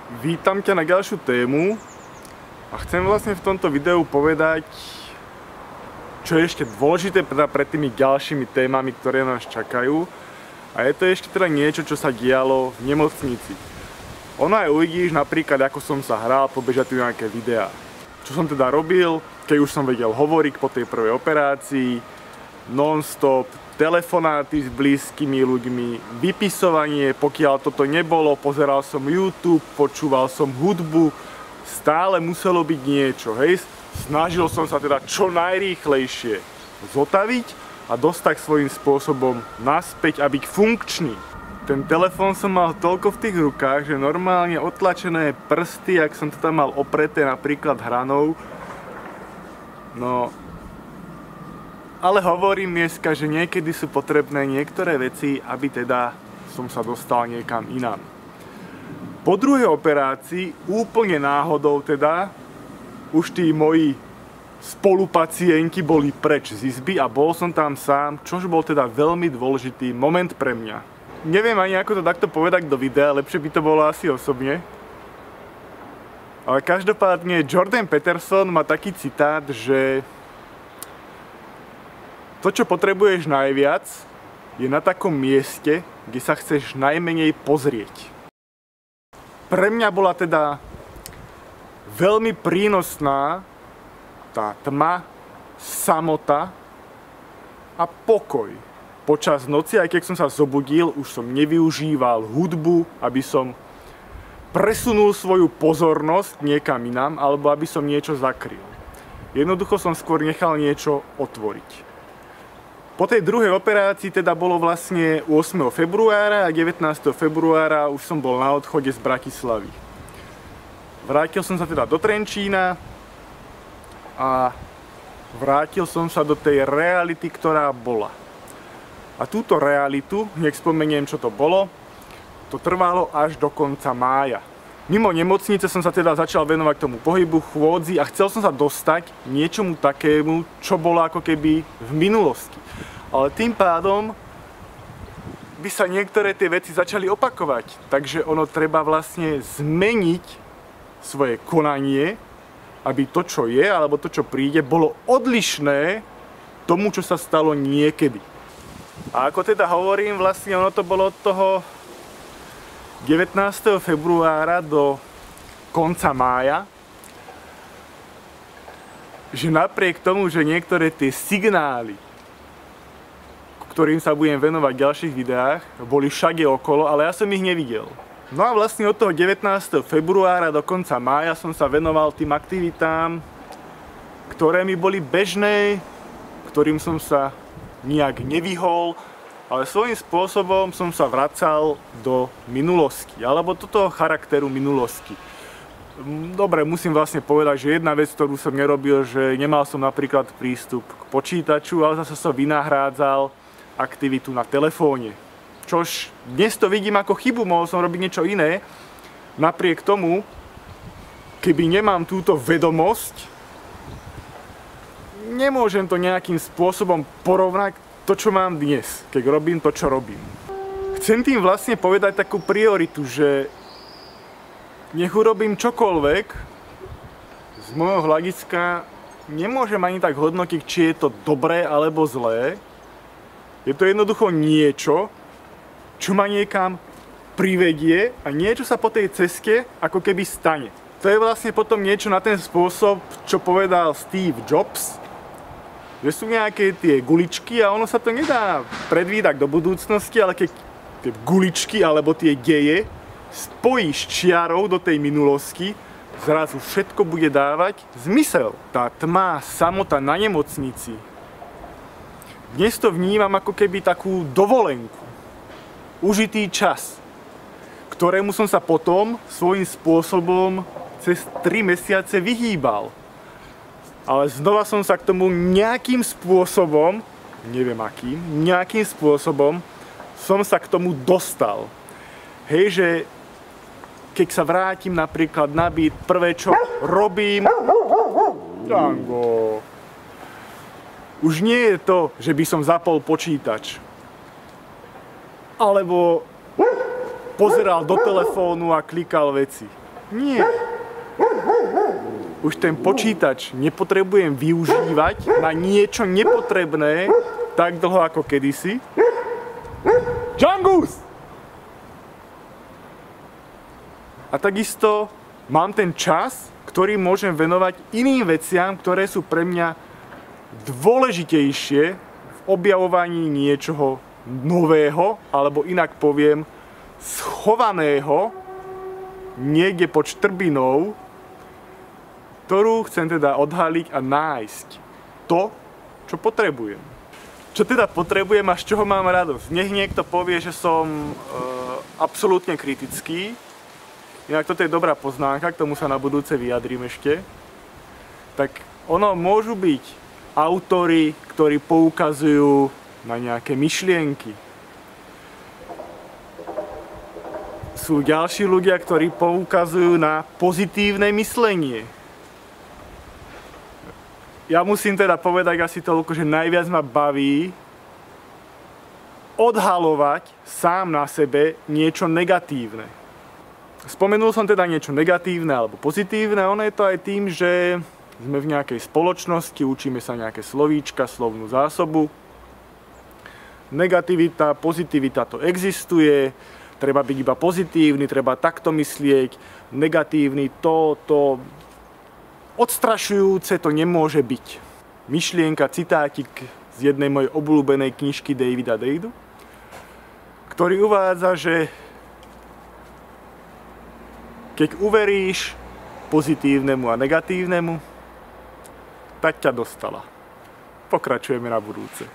Vítam ťa na ďalšiu tému a chcem vlastne v tomto videu povedať, čo je ešte dôležité pred tými ďalšími témami, ktoré nás čakajú. A je to ešte teda niečo, čo sa dialo v nemocnici. Ono aj uvidíš napríklad, ako som sa hral, pobežať tu nejaké videá. Čo som teda robil, keď už som vedel hovoriť po tej prvej operácii, non-stop, telefonáty s blízkymi ľuďmi, vypisovanie, pokiaľ toto nebolo, pozeral som YouTube, počúval som hudbu, stále muselo byť niečo, hej. Snažil som sa teda čo najrýchlejšie zotaviť a dostať svojím spôsobom naspäť a byť funkčný. Ten telefón som mal toľko v tých rukách, že normálne otlačené prsty, ak som to tam mal opreté napríklad hranou, no... Ale hovorím dneska, že niekedy sú potrebné niektoré veci, aby teda som sa dostal niekam inám. Po druhej operácii, úplne náhodou teda, už tí moji spolupacienti boli preč z izby a bol som tam sám, čož bol teda veľmi dôležitý moment pre mňa. Neviem ani ako to takto povedať do videa, lepšie by to bolo asi osobne. Ale každopádne Jordan Peterson má taký citát, že to, čo potrebuješ najviac, je na takom mieste, kde sa chceš najmenej pozrieť. Pre mňa bola teda veľmi prínosná tá tma, samota a pokoj. Počas noci, aj keď som sa zobudil, už som nevyužíval hudbu, aby som presunul svoju pozornosť niekam inám, alebo aby som niečo zakryl. Jednoducho som skôr nechal niečo otvoriť. Po tej druhej operácii teda bolo vlastne 8. februára a 19. februára už som bol na odchode z Bratislavy. Vrátil som sa teda do Trenčína a vrátil som sa do tej reality, ktorá bola. A túto realitu, nech spomeniem, čo to bolo, to trvalo až do konca mája. Mimo nemocnice som sa teda začal venovať tomu pohybu, chôdzi a chcel som sa dostať niečomu takému, čo bolo ako keby v minulosti. Ale tým pádom by sa niektoré tie veci začali opakovať. Takže ono treba vlastne zmeniť svoje konanie, aby to, čo je, alebo to, čo príde, bolo odlišné tomu, čo sa stalo niekedy. A ako teda hovorím, vlastne ono to bolo od toho 19. februára do konca mája, že napriek tomu, že niektoré tie signály, ktorým sa budem venovať v ďalších videách, boli všade okolo, ale ja som ich nevidel. No a vlastne od toho 19. februára do konca mája som sa venoval tým aktivitám, ktoré mi boli bežné, ktorým som sa nijak nevyhol, ale svojím spôsobom som sa vracal do minulosti, alebo do toho charakteru minulosti. Dobre, musím vlastne povedať, že jedna vec, ktorú som nerobil, že nemal som napríklad prístup k počítaču, ale zase som vynahrádzal aktivitu na telefóne. Čož dnes to vidím ako chybu, mohol som robiť niečo iné. Napriek tomu, keby nemám túto vedomosť, nemôžem to nejakým spôsobom porovnať to, čo mám dnes, keď robím to, čo robím. Chcem tým vlastne povedať takú prioritu, že nech urobím čokoľvek, z môjho hľadiska nemôžem ani tak hodnotiť, či je to dobré alebo zlé. Je to jednoducho niečo, čo ma niekam privedie a niečo sa po tej ceste ako keby stane. To je vlastne potom niečo na ten spôsob, čo povedal Steve Jobs, že sú nejaké tie guličky a ono sa to nedá predvídať do budúcnosti, ale keď tie guličky alebo tie deje spojíš čiarou do tej minulosti, zrazu všetko bude dávať zmysel. Tá tma, samota na nemocnici. Dnes to vnímam ako keby takú dovolenku. Užitý čas, ktorému som sa potom svojím spôsobom cez 3 mesiace vyhýbal. Ale znova som sa k tomu nejakým spôsobom, neviem akým, nejakým spôsobom som sa k tomu dostal. Hej, že keď sa vrátim napríklad na byt, prvé čo robím, Django, už nie je to, že by som zapol počítač. Alebo pozeral do telefónu a klikal veci. Nie. Už ten počítač nepotrebujem využívať na niečo nepotrebné tak dlho ako kedysi. Jangus! A takisto mám ten čas, ktorý môžem venovať iným veciam, ktoré sú pre mňa dôležitejšie v objavovaní niečoho nového, alebo inak poviem, schovaného niekde pod štrbinou, ktorú chcem teda odhaliť a nájsť to, čo potrebujem. Čo teda potrebujem a z čoho mám radosť? Nech niekto povie, že som absolútne kritický. Inak toto je dobrá poznámka, k tomu sa na budúce vyjadrím ešte. Tak ono môžu byť autori, ktorí poukazujú na nejaké myšlienky. Sú ďalší ľudia, ktorí poukazujú na pozitívne myslenie. Ja musím teda povedať asi toľko, že najviac ma baví odhalovať sám na sebe niečo negatívne. Spomenul som teda niečo negatívne alebo pozitívne, ono je to aj tým, že sme v nejakej spoločnosti, učíme sa nejaké slovíčka, slovnú zásobu. Negativita, pozitivita to existuje, treba byť iba pozitívny, treba takto myslieť, negatívny, to odstrašujúce to nemôže byť. Myšlienka, citátik z jednej mojej obľúbenej knižky Davida Deidu, ktorý uvádza, že keď uveríš pozitívnemu a negatívnemu, tak ťa dostala. Pokračujeme na budúce.